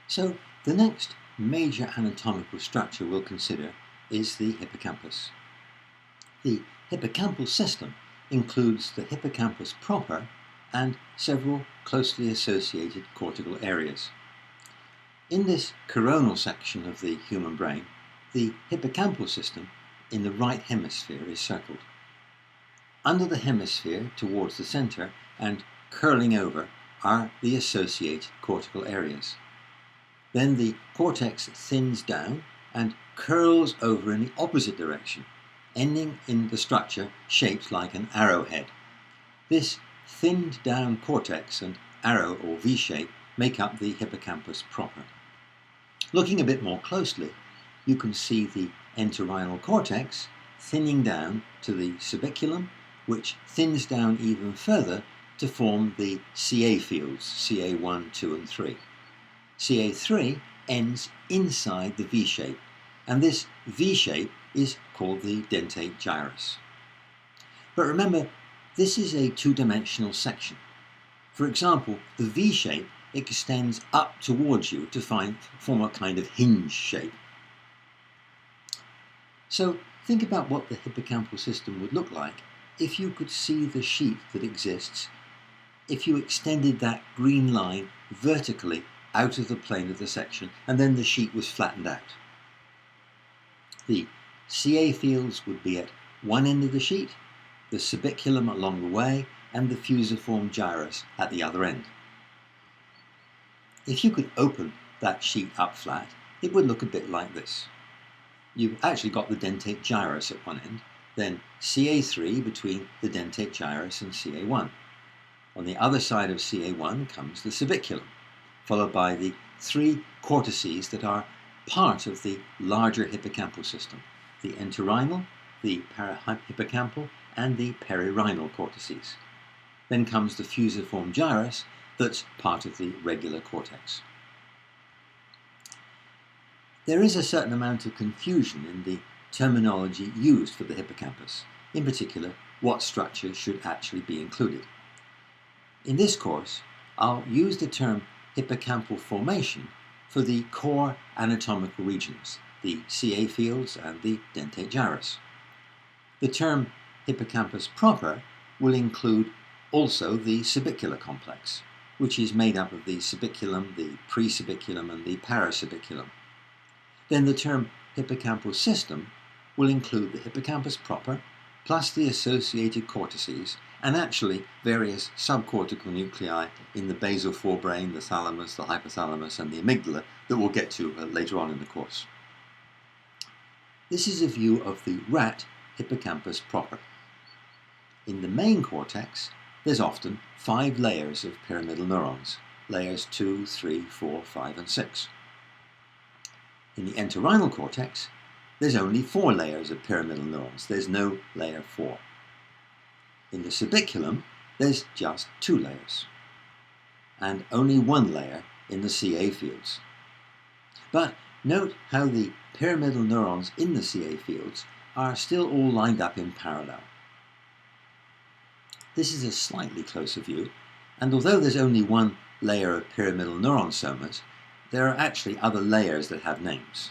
So the next major anatomical structure we'll consider is the hippocampus. The hippocampal system includes the hippocampus proper and several closely associated cortical areas. In this coronal section of the human brain, the hippocampal system in the right hemisphere is circled. Under the hemisphere towards the center and curling over are the associated cortical areas. Then the cortex thins down and curls over in the opposite direction, ending in the structure shaped like an arrowhead. This thinned down cortex and arrow or V-shape make up the hippocampus proper. Looking a bit more closely, you can see the entorhinal cortex thinning down to the subiculum, which thins down even further to form the CA fields, CA1, 2 and 3. CA3 ends inside the V-shape, and this V-shape is called the dentate gyrus. But remember, this is a two-dimensional section. For example, the V-shape extends up towards you to form a kind of hinge shape. So think about what the hippocampal system would look like if you could see the sheet that exists if you extended that green line vertically out of the plane of the section and then the sheet was flattened out. The CA fields would be at one end of the sheet, the subiculum along the way, and the fusiform gyrus at the other end. If you could open that sheet up flat, it would look a bit like this. You've actually got the dentate gyrus at one end, then CA3 between the dentate gyrus and CA1. On the other side of CA1 comes the subiculum, followed by the three cortices that are part of the larger hippocampal system: the entorhinal, the parahippocampal, and the perirhinal cortices. Then comes the fusiform gyrus that's part of the regular cortex. There is a certain amount of confusion in the terminology used for the hippocampus, in particular what structures should actually be included. In this course, I'll use the term hippocampal formation for the core anatomical regions, the CA fields and the dentate gyrus. The term hippocampus proper will include also the subicular complex, which is made up of the subiculum, the presubiculum, and the parasubiculum. Then the term hippocampal system will include the hippocampus proper, plus the associated cortices, and actually various subcortical nuclei in the basal forebrain, the thalamus, the hypothalamus, and the amygdala that we'll get to later on in the course. This is a view of the rat hippocampus proper. In the main cortex, there's often 5 layers of pyramidal neurons, layers 2, 3, 4, 5, and 6. In the entorhinal cortex, there's only 4 layers of pyramidal neurons. There's no layer 4. In the subiculum, there's just 2 layers, and only 1 layer in the CA fields. But note how the pyramidal neurons in the CA fields are still all lined up in parallel. This is a slightly closer view, and although there's only 1 layer of pyramidal neuron somas, there are actually other layers that have names.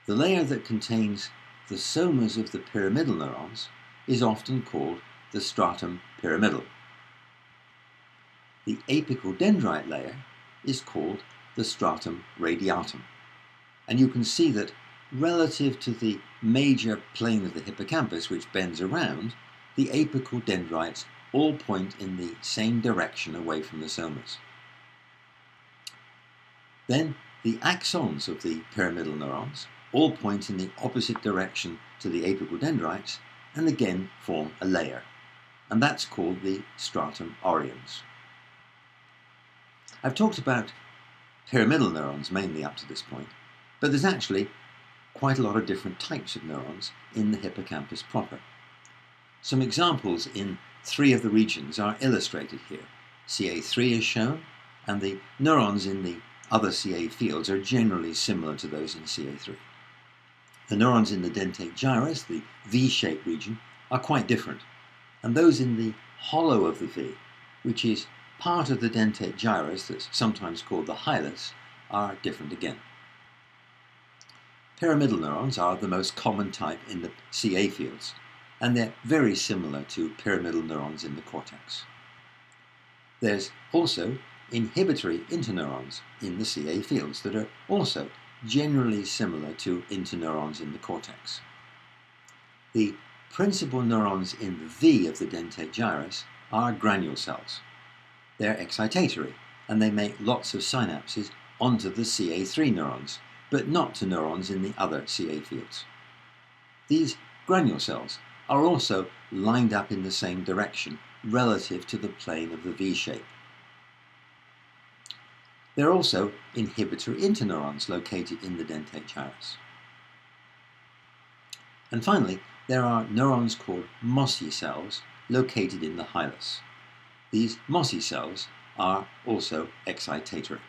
The layer that contains the somas of the pyramidal neurons is often called the stratum pyramidal. The apical dendrite layer is called the stratum radiatum. And you can see that relative to the major plane of the hippocampus, which bends around, the apical dendrites all point in the same direction away from the somas. Then the axons of the pyramidal neurons all point in the opposite direction to the apical dendrites and again form a layer, and that's called the stratum oriens. I've talked about pyramidal neurons mainly up to this point, but there's actually quite a lot of different types of neurons in the hippocampus proper. Some examples in 3 of the regions are illustrated here. CA3 is shown, and the neurons in the other CA fields are generally similar to those in CA3. The neurons in the dentate gyrus, the V-shaped region, are quite different, and those in the hollow of the V, which is part of the dentate gyrus that's sometimes called the hilus, are different again. Pyramidal neurons are the most common type in the CA fields, and they're very similar to pyramidal neurons in the cortex. There's also inhibitory interneurons in the CA fields that are also generally similar to interneurons in the cortex. The principal neurons in the V of the dentate gyrus are granule cells. They're excitatory, and they make lots of synapses onto the CA3 neurons, but not to neurons in the other CA fields. These granule cells are also lined up in the same direction relative to the plane of the V shape. There are also inhibitory interneurons located in the dentate gyrus. And finally, there are neurons called mossy cells located in the hilus. These mossy cells are also excitatory.